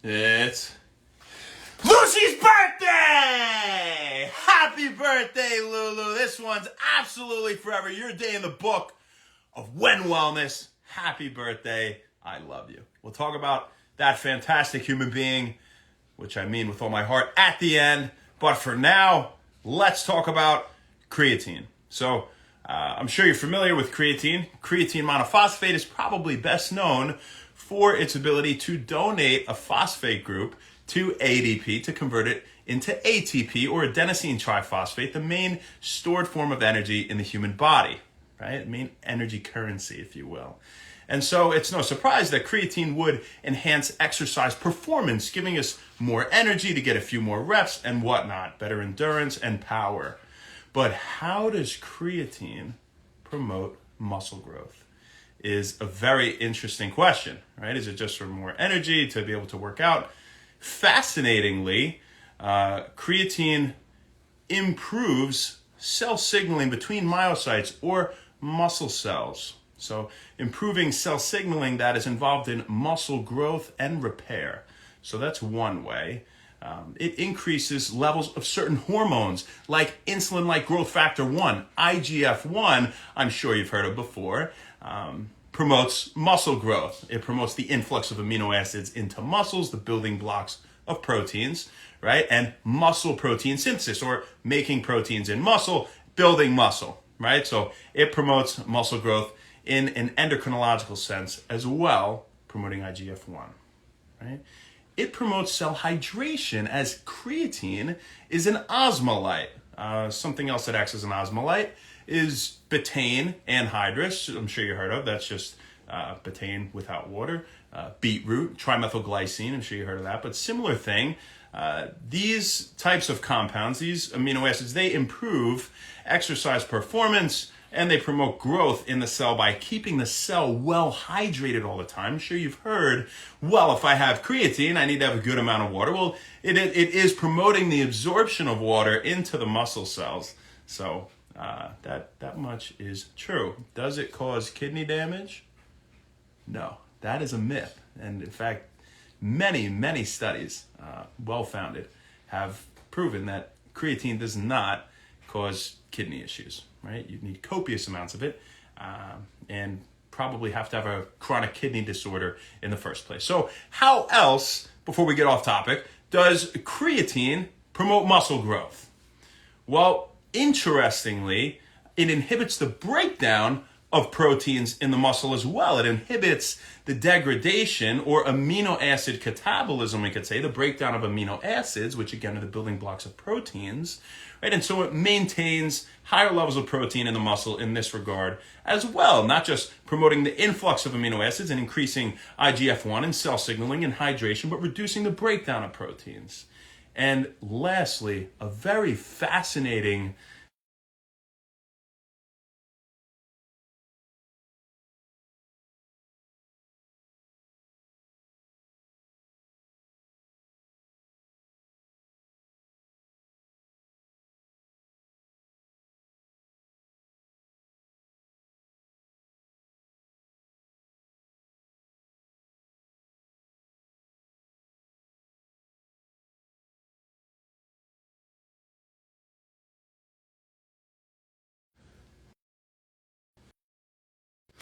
It's Lucy's birthday! Happy birthday, Lulu. This one's absolutely forever. Your day in the book of When Wellness. Happy birthday. I love you. We'll talk about that fantastic human being, which I mean with all my heart, at the end. But for now, let's talk about creatine. So, I'm sure you're familiar with creatine. Creatine monophosphate is probably best known for its ability to donate a phosphate group to ADP to convert it into ATP, or adenosine triphosphate, the main stored form of energy in the human body, right? Main energy currency, if you will. And so it's no surprise that creatine would enhance exercise performance, giving us more energy to get a few more reps and whatnot, better endurance and power. But how does creatine promote muscle growth? Is a very interesting question, right? Is it just for more energy to be able to work out? Fascinatingly, creatine improves cell signaling between myocytes or muscle cells. So improving cell signaling that is involved in muscle growth and repair. So that's one way. It increases levels of certain hormones like insulin-like growth factor 1, IGF-1, I'm sure you've heard of before, promotes muscle growth. It promotes the influx of amino acids into muscles, the building blocks of proteins, right? And muscle protein synthesis, or making proteins in muscle, building muscle, right? So it promotes muscle growth in an endocrinological sense as well, promoting IGF-1, right? It promotes cell hydration, as creatine is an osmolyte. Something else that acts as an osmolyte is betaine anhydrous. I'm sure you heard of. That's just betaine without water. Beetroot, trimethylglycine. I'm sure you heard of that. But similar thing. These types of compounds, these amino acids, they improve exercise performance, and they promote growth in the cell by keeping the cell well hydrated all the time. I'm sure you've heard, well, if I have creatine, I need to have a good amount of water. Well, it is promoting the absorption of water into the muscle cells. So that much is true. Does it cause kidney damage? No, that is a myth. And in fact, many studies, well-founded, have proven that creatine does not cause kidney issues, right? You need copious amounts of it, and probably have to have a chronic kidney disorder in the first place. So how else, before we get off topic, does creatine promote muscle growth? Well, interestingly, it inhibits the breakdown of proteins in the muscle as well. It inhibits the degradation or amino acid catabolism, we could say, the breakdown of amino acids, which again are the building blocks of proteins, right? And so it maintains higher levels of protein in the muscle in this regard as well, not just promoting the influx of amino acids and increasing IGF-1 and cell signaling and hydration, but reducing the breakdown of proteins. And lastly, a very fascinating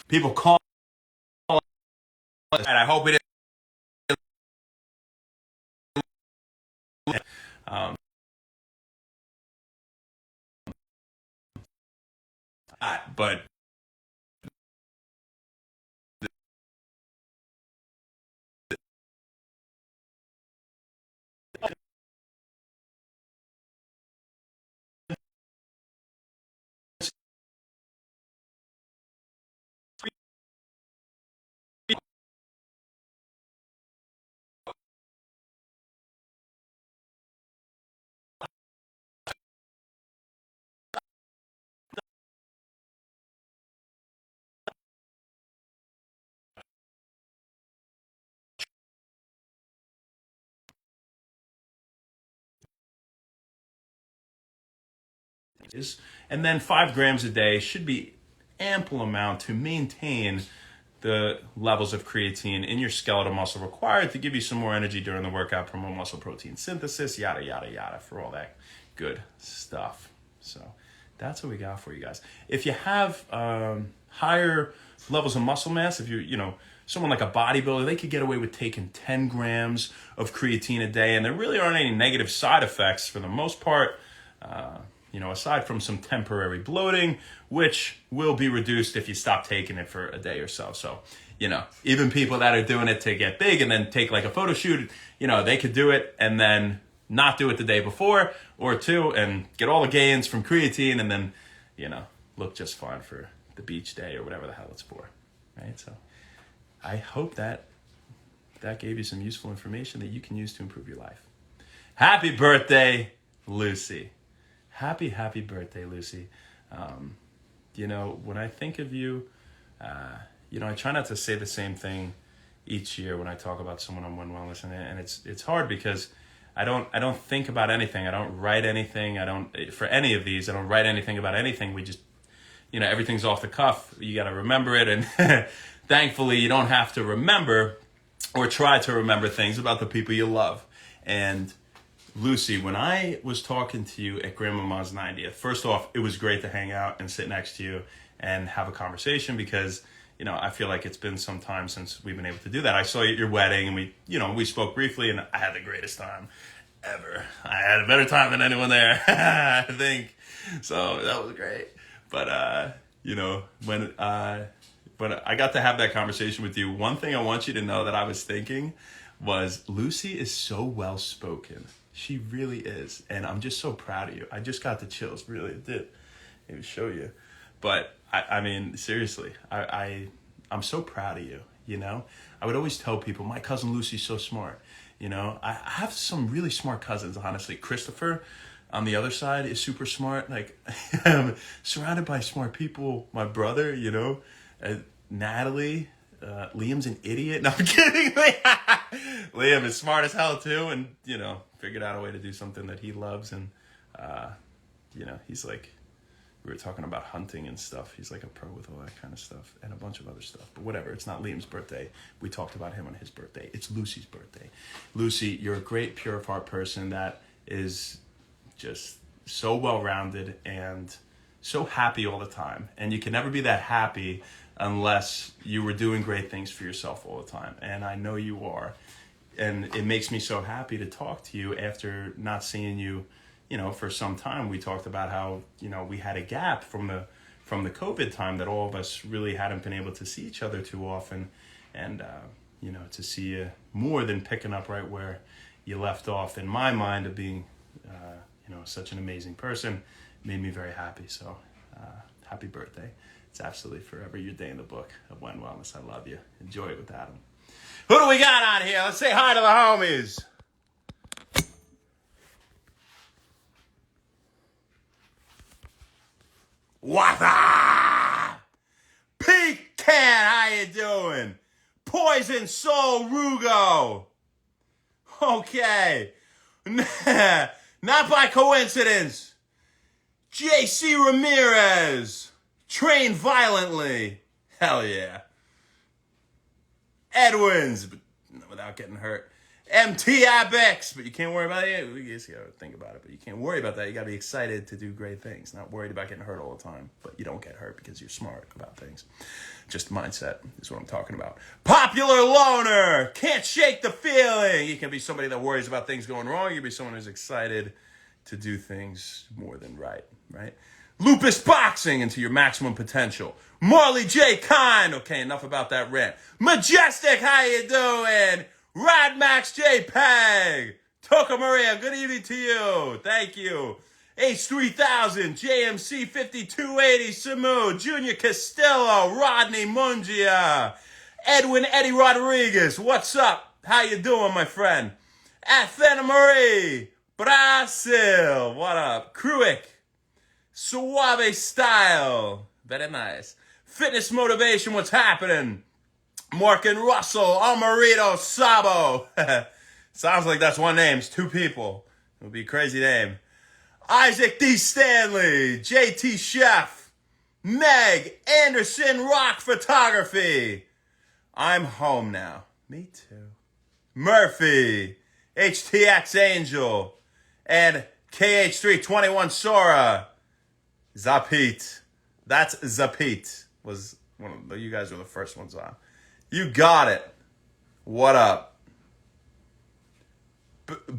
people call it, and I hope it is, but and then 5 grams a day should be ample amount to maintain the levels of creatine in your skeletal muscle required to give you some more energy during the workout, promote muscle protein synthesis, yada, yada, yada, for all that good stuff. So that's what we got for you guys. If you have higher levels of muscle mass, if you're, someone like a bodybuilder, they could get away with taking 10 grams of creatine a day, and there really aren't any negative side effects for the most part, aside from some temporary bloating, which will be reduced if you stop taking it for a day or so. So, even people that are doing it to get big and then take like a photo shoot, they could do it and then not do it the day before or two and get all the gains from creatine and then, look just fine for the beach day or whatever the hell it's for, right? So I hope that gave you some useful information that you can use to improve your life. Happy birthday, Lucy. Happy birthday, Lucy. When I think of you, I try not to say the same thing each year when I talk about someone on One Wellness, and it's hard because I don't think about anything. I don't write anything. For any of these, I don't write anything about anything. We just, everything's off the cuff. You got to remember it, and thankfully, you don't have to remember or try to remember things about the people you love. And Lucy, when I was talking to you at Grandmama's 90th, first off, it was great to hang out and sit next to you and have a conversation because, I feel like it's been some time since we've been able to do that. I saw you at your wedding and we spoke briefly and I had the greatest time ever. I had a better time than anyone there, I think. So that was great. But, when I got to have that conversation with you, one thing I want you to know that I was thinking was Lucy is so well-spoken. She really is. And I'm just so proud of you. I just got the chills. Really, it did. Maybe show you. But, I mean, seriously, I'm so proud of you, I would always tell people, my cousin Lucy's so smart. I have some really smart cousins, honestly. Christopher, on the other side, is super smart. Like, I'm surrounded by smart people. My brother, Natalie, Liam's an idiot. No, I'm kidding. Liam is smart as hell too, and figured out a way to do something that he loves, and he's like, we were talking about hunting and stuff. He's like a pro with all that kind of stuff and a bunch of other stuff. But whatever, it's not Liam's birthday. We talked about him on his birthday. It's Lucy's birthday. Lucy, you're a great, pure of heart person that is just so well-rounded and so happy all the time. And you can never be that happy unless you were doing great things for yourself all the time. And I know you are. And it makes me so happy to talk to you after not seeing you, for some time. We talked about how, we had a gap from the COVID time that all of us really hadn't been able to see each other too often. And, to see you more than picking up right where you left off, in my mind, of being, such an amazing person, made me very happy. So happy birthday. It's absolutely forever your day in the book of One Wellness. I love you. Enjoy it with Adam. Who do we got on here? Let's say hi to the homies. What's up? Pecan, how you doing? Poison Soul Rugo. Okay. Not by coincidence. JC Ramirez. Train violently. Hell yeah. Edwins, but without getting hurt. MT Abex, but you can't worry about it. You just gotta think about it, but you can't worry about that. You gotta be excited to do great things, not worried about getting hurt all the time. But you don't get hurt because you're smart about things. Just mindset is what I'm talking about. Popular loner, can't shake the feeling. You can be somebody that worries about things going wrong. You can be someone who's excited to do things more than right? Lupus boxing into your maximum potential. Marley J. Kine. Okay, enough about that rant. Majestic, how you doing? Rad Max JPEG. Toka Maria, good evening to you. Thank you. H3000, JMC 5280, Samu, Junior Castillo, Rodney Mungia, Edwin Eddie Rodriguez. What's up? How you doing, my friend? Athena Marie, Brazil. What up? Kruick, Suave Style. Very nice. Fitness Motivation, what's happening? Mark and Russell, Amarito Sabo. Sounds like that's one name. It's two people. It would be a crazy name. Isaac D. Stanley, JT Chef, Meg Anderson Rock Photography, I'm home now. Me too. Murphy, HTX Angel, and KH321 Sora. Zapit. That's Zapit. Was one of the, you guys were the first ones on. You got it. What up?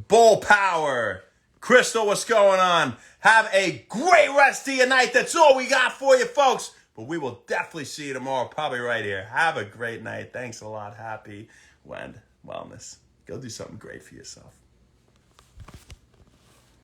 Bull Power. Crystal, what's going on? Have a great rest of your night. That's all we got for you, folks. But we will definitely see you tomorrow, probably right here. Have a great night. Thanks a lot. Happy Wellness. Go do something great for yourself.